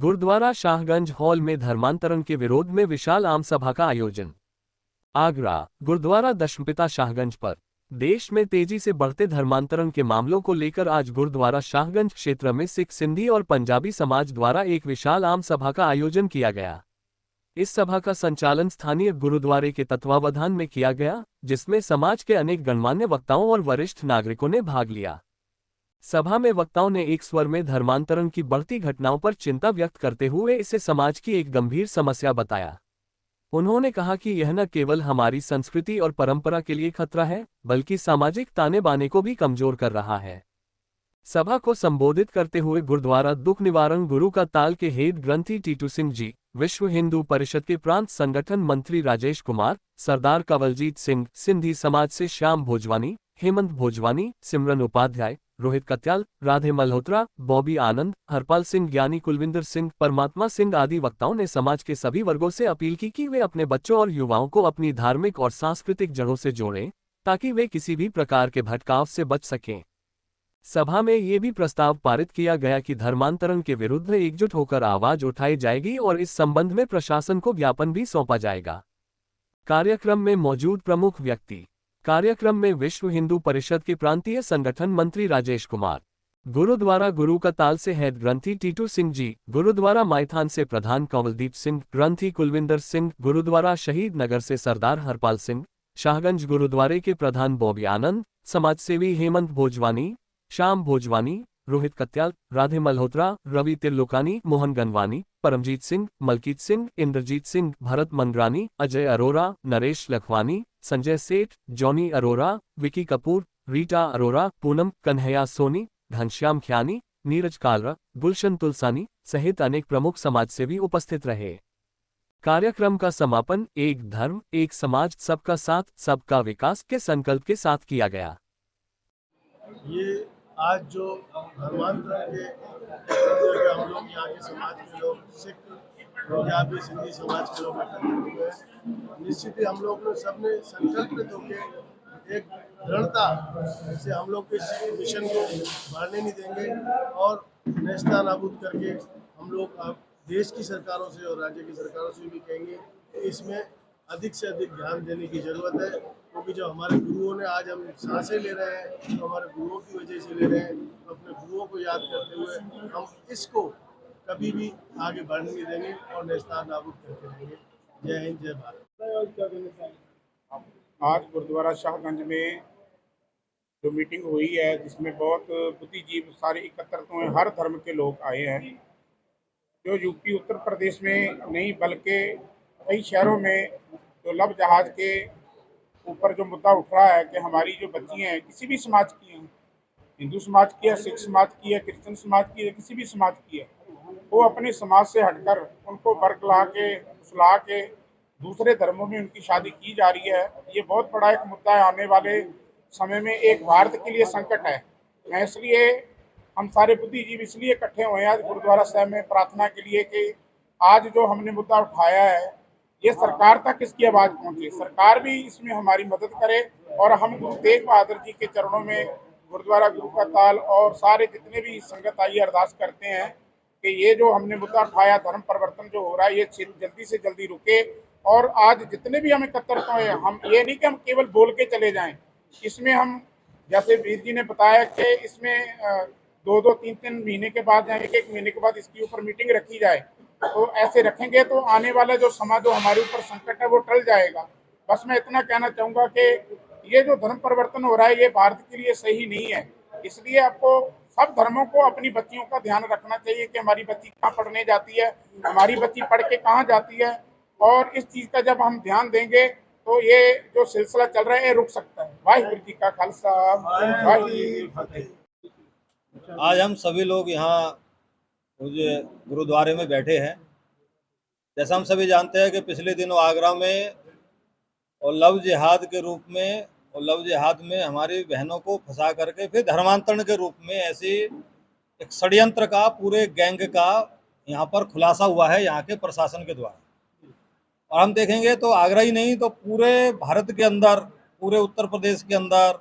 Gurdwara Shahganj hall में धर्मांतरण के विरोध में विशाल आम सभा का आयोजन। आगरा गुरुद्वारा दशमपिता शाहगंज पर देश में तेजी से बढ़ते धर्मांतरण के मामलों को लेकर आज गुरुद्वारा शाहगंज क्षेत्र में सिख, सिंधी और पंजाबी समाज द्वारा एक विशाल आम सभा का आयोजन किया गया। इस सभा का संचालन स्थानीय गुरुद्वारे के तत्वावधान में किया गया, जिसमें समाज के अनेक गणमान्य वक्ताओं और वरिष्ठ नागरिकों ने भाग लिया। सभा में वक्ताओं ने एक स्वर में धर्मांतरण की बढ़ती घटनाओं पर चिंता व्यक्त करते हुए इसे समाज की एक गंभीर समस्या बताया। उन्होंने कहा कि यह न केवल हमारी संस्कृति और परंपरा के लिए खतरा है, बल्कि सामाजिक ताने बाने को भी कमजोर कर रहा है। सभा को संबोधित करते हुए गुरुद्वारा दुख निवारण गुरु का ताल के हेड ग्रंथी टीटू सिंह जी, विश्व हिंदू परिषद के प्रांत संगठन मंत्री राजेश कुमार, सरदार कंवलजीत सिंह, सिंधी समाज से श्याम भोजवानी, हेमंत भोजवानी, सिमरन उपाध्याय, रोहित कत्याल, राधे मल्होत्रा, बॉबी आनंद, हरपाल सिंह, ज्ञानी कुलविंदर सिंह, परमात्मा सिंह आदि वक्ताओं ने समाज के सभी वर्गों से अपील की कि वे अपने बच्चों और युवाओं को अपनी धार्मिक और सांस्कृतिक जड़ों से जोड़ें, ताकि वे किसी भी प्रकार के भटकाव से बच सकें। सभा में ये भी प्रस्ताव पारित किया गया कि धर्मांतरण के विरुद्ध एकजुट होकर आवाज उठाई जाएगी और इस संबंध में प्रशासन को ज्ञापन भी सौंपा जाएगा। कार्यक्रम में मौजूद प्रमुख व्यक्ति। कार्यक्रम में विश्व हिंदू परिषद के प्रांतीय संगठन मंत्री राजेश कुमार, गुरुद्वारा गुरु का ताल से हेड ग्रंथी टीटू सिंह जी, गुरुद्वारा मायथान से प्रधान कंवलदीप सिंह, ग्रंथी कुलविंदर सिंह, गुरुद्वारा शहीद नगर से सरदार हरपाल सिंह, शाहगंज गुरुद्वारे के प्रधान बॉबी आनंद, समाजसेवी हेमंत भोजवानी, श्याम भोजवानी, रोहित कत्याल, राधे मल्होत्रा, रवि तिरलोकानी, मोहन गंगवानी, परमजीत सिंह, मलकीत सिंह, इंद्रजीत सिंह, भरत मंगरानी, अजय अरोरा, नरेश लखवानी, संजय सेठ, जॉनी अरोरा, विकी कपूर, रीटा अरोरा, पूनम कन्हैया सोनी, घनश्याम ख्यानी, नीरज कालरा, गुलशन तुलसानी सहित अनेक प्रमुख समाजसेवी उपस्थित रहे। कार्यक्रम का समापन एक धर्म एक समाज सबका साथ सबका विकास के संकल्प के साथ किया गया। ये आज जो धर्मांतरण के हम लोग यहाँ के समाज के लोग सिख, पंजाबी, सिंधी समाज के लोग एकत्रित हुए हैं। निश्चित ही हम लोग ने सबने संकल्पित होकर एक दृढ़ता से हम लोग इस मिशन को बढ़ने नहीं देंगे और नेस्ता नाबूद करके हम लोग अब देश की सरकारों से और राज्य की सरकारों से भी कहेंगे कि इसमें अधिक से अधिक ध्यान देने की ज़रूरत है, क्योंकि जो हमारे गुरुओं ने आज हम सांसें ले रहे हैं तो हमारे गुरुओं की वजह से ले रहे हैं। तो अपने गुरुओं को याद करते हुए हम इसको कभी भी आगे बढ़ने नहीं देंगे और नेस्तार नाबूद करते रहेंगे। जय हिंद, जय भारत। आज गुरुद्वारा शाहगंज में जो मीटिंग हुई है, जिसमें बहुत बुद्धिजीवी सारे एकत्रित हुए, हर धर्म के लोग आए हैं। जो यूपी उत्तर प्रदेश में नहीं बल्कि कई शहरों में जो लव जहाज के ऊपर जो मुद्दा उठ रहा है कि हमारी जो बच्ची हैं किसी भी समाज की हैं, हिंदू समाज की है, सिख समाज की है, क्रिश्चियन समाज की है, किसी भी समाज की है, वो अपने समाज से हटकर उनको बरकला के फुसला के दूसरे धर्मों में उनकी शादी की जा रही है। ये बहुत बड़ा एक मुद्दा है, आने वाले समय में एक भारत के लिए संकट है। मैं इसलिए हम सारे बुद्धिजीवी इसलिए इकट्ठे हुए हैं आज गुरुद्वारा साहब में प्रार्थना के लिए कि आज जो हमने मुद्दा उठाया है ये सरकार तक इसकी आवाज़ पहुंचे, सरकार भी इसमें हमारी मदद करे और हम गुरु तेग बहादुर जी के चरणों में गुरुद्वारा गुरु का ताल और सारे जितने भी संगत आई अरदास करते हैं कि ये जो हमने मुद्दा उठाया धर्म परिवर्तन जो हो रहा है ये जल्दी से जल्दी रुके। और आज जितने भी हम एकत्रित हुए हैं, हम ये नहीं कि हम केवल बोल के चले जाएं, इसमें हम जैसे वीर जी ने बताया कि इसमें 2-2, 3-3 महीने के बाद या 1-1 महीने के बाद इसके ऊपर मीटिंग रखी जाए, तो ऐसे रखेंगे तो आने वाला जो समाज जो हमारे ऊपर संकट है वो टल जाएगा। बस मैं इतना कहना चाहूँगा कि ये जो धर्म परिवर्तन हो रहा है ये भारत के लिए सही नहीं है। इसलिए आपको सब धर्मों को अपनी बच्चियों का ध्यान रखना चाहिए कि हमारी बच्ची कहाँ पढ़ने जाती है, हमारी बच्ची पढ़ के कहाँ जाती है, और इस चीज़ का जब हम ध्यान देंगे तो ये जो सिलसिला चल रहा है ये रुक सकता है। वाहिगुरु जी का खालसा, वाहिगुरु जी की फतेह। आज हम सभी लोग यहाँ गुरुद्वारे में बैठे हैं। जैसा हम सभी जानते हैं कि पिछले दिनों आगरा में और लव जिहाद के रूप में और लव जिहाद में हमारी बहनों को फंसा करके फिर धर्मांतरण के रूप में ऐसे एक षड्यंत्र का पूरे गैंग का यहाँ पर खुलासा हुआ है यहाँ के प्रशासन के द्वारा। और हम देखेंगे तो आगरा ही नहीं तो पूरे भारत के अंदर, पूरे उत्तर प्रदेश के अंदर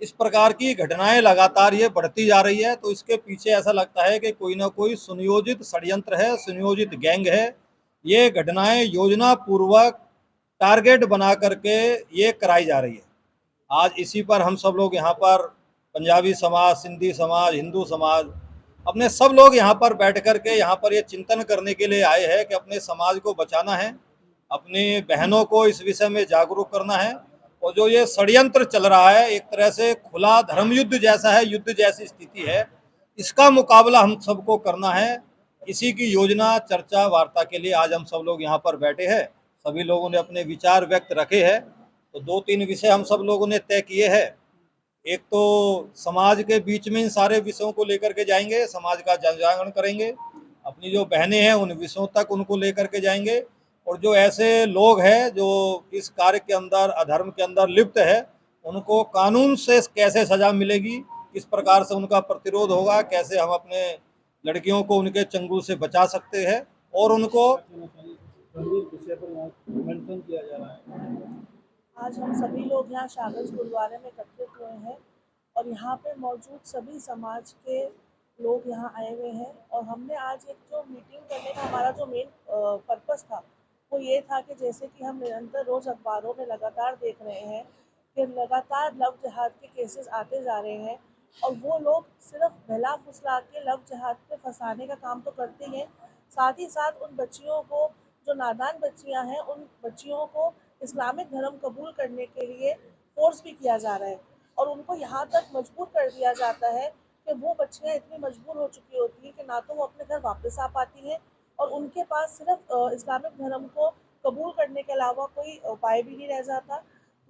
इस प्रकार की घटनाएं लगातार ये बढ़ती जा रही है, तो इसके पीछे ऐसा लगता है कि कोई ना कोई सुनियोजित षड्यंत्र है, सुनियोजित गैंग है। ये घटनाएं योजना पूर्वक टारगेट बना करके ये कराई जा रही है। आज इसी पर हम सब लोग यहाँ पर पंजाबी समाज, सिंधी समाज, हिंदू समाज, अपने सब लोग यहाँ पर बैठ कर के यहाँ पर ये चिंतन करने के लिए आए हैं कि अपने समाज को बचाना है, अपनी बहनों को इस विषय में जागरूक करना है। और जो ये षड्यंत्र चल रहा है, एक तरह से खुला धर्म युद्ध जैसा है, युद्ध जैसी स्थिति है, इसका मुकाबला हम सबको करना है। इसी की योजना, चर्चा, वार्ता के लिए आज हम सब लोग यहाँ पर बैठे हैं। सभी लोगों ने अपने विचार व्यक्त रखे हैं। तो 2-3 विषय हम सब लोगों ने तय किए हैं। एक तो समाज के बीच में इन सारे विषयों को लेकर के जाएंगे, समाज का जन जागरण करेंगे, अपनी जो बहनें हैं उन विषयों तक उनको लेकर के जाएंगे। और जो ऐसे लोग हैं जो इस कार्य के अंदर, अधर्म के अंदर लिप्त है, उनको कानून से कैसे सजा मिलेगी, किस प्रकार से उनका प्रतिरोध होगा, कैसे हम अपने लड़कियों को उनके चंगुल से बचा सकते हैं और उनको विषय पर मेंशन किया जा रहा है। आज हम सभी लोग यहाँ शाहगंज गुरुद्वारे में एकत्रित हुए हैं और यहाँ पे मौजूद सभी समाज के लोग यहाँ आए हुए हैं। और हमने आज एक जो मीटिंग करने का हमारा जो मेन पर्पस था वो ये था कि जैसे कि हम निरंतर रोज़ अखबारों में लगातार देख रहे हैं कि लगातार लव जिहाद के केसेस आते जा रहे हैं और वो लोग सिर्फ बहला फुसला के लव जिहाद पे फंसाने का काम तो करते हैं, साथ ही साथ उन बच्चियों को, जो नादान बच्चियां हैं, उन बच्चियों को इस्लामिक धर्म कबूल करने के लिए फोर्स भी किया जा रहा है। और उनको यहाँ तक मजबूर कर दिया जाता है कि वो बच्चियाँ इतनी मजबूर हो चुकी होती हैं कि ना तो वो अपने घर वापस आ पाती हैं और उनके पास सिर्फ इस्लामिक धर्म को कबूल करने के अलावा कोई उपाय भी नहीं रह जाता।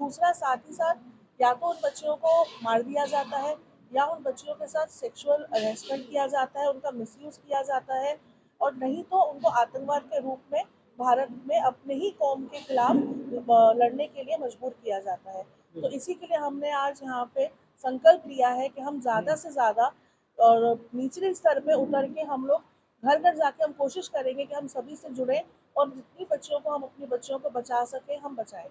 दूसरा, साथ ही साथ या तो उन बच्चियों को मार दिया जाता है या उन बच्चियों के साथ सेक्सुअल अरेस्टमेंट किया जाता है, उनका मिसयूज़ किया जाता है, और नहीं तो उनको आतंकवाद के रूप में भारत में अपने ही कौम के खिलाफ लड़ने के लिए मजबूर किया जाता है। तो इसी के लिए हमने आज यहाँ पे संकल्प लिया है कि हम ज़्यादा से ज़्यादा और निचले स्तर पे उतर के हम लोग घर घर जाके हम कोशिश करेंगे कि हम सभी से जुड़ें और जितनी बच्चियों को हम अपनी बच्चियों को बचा सकें हम बचाएं।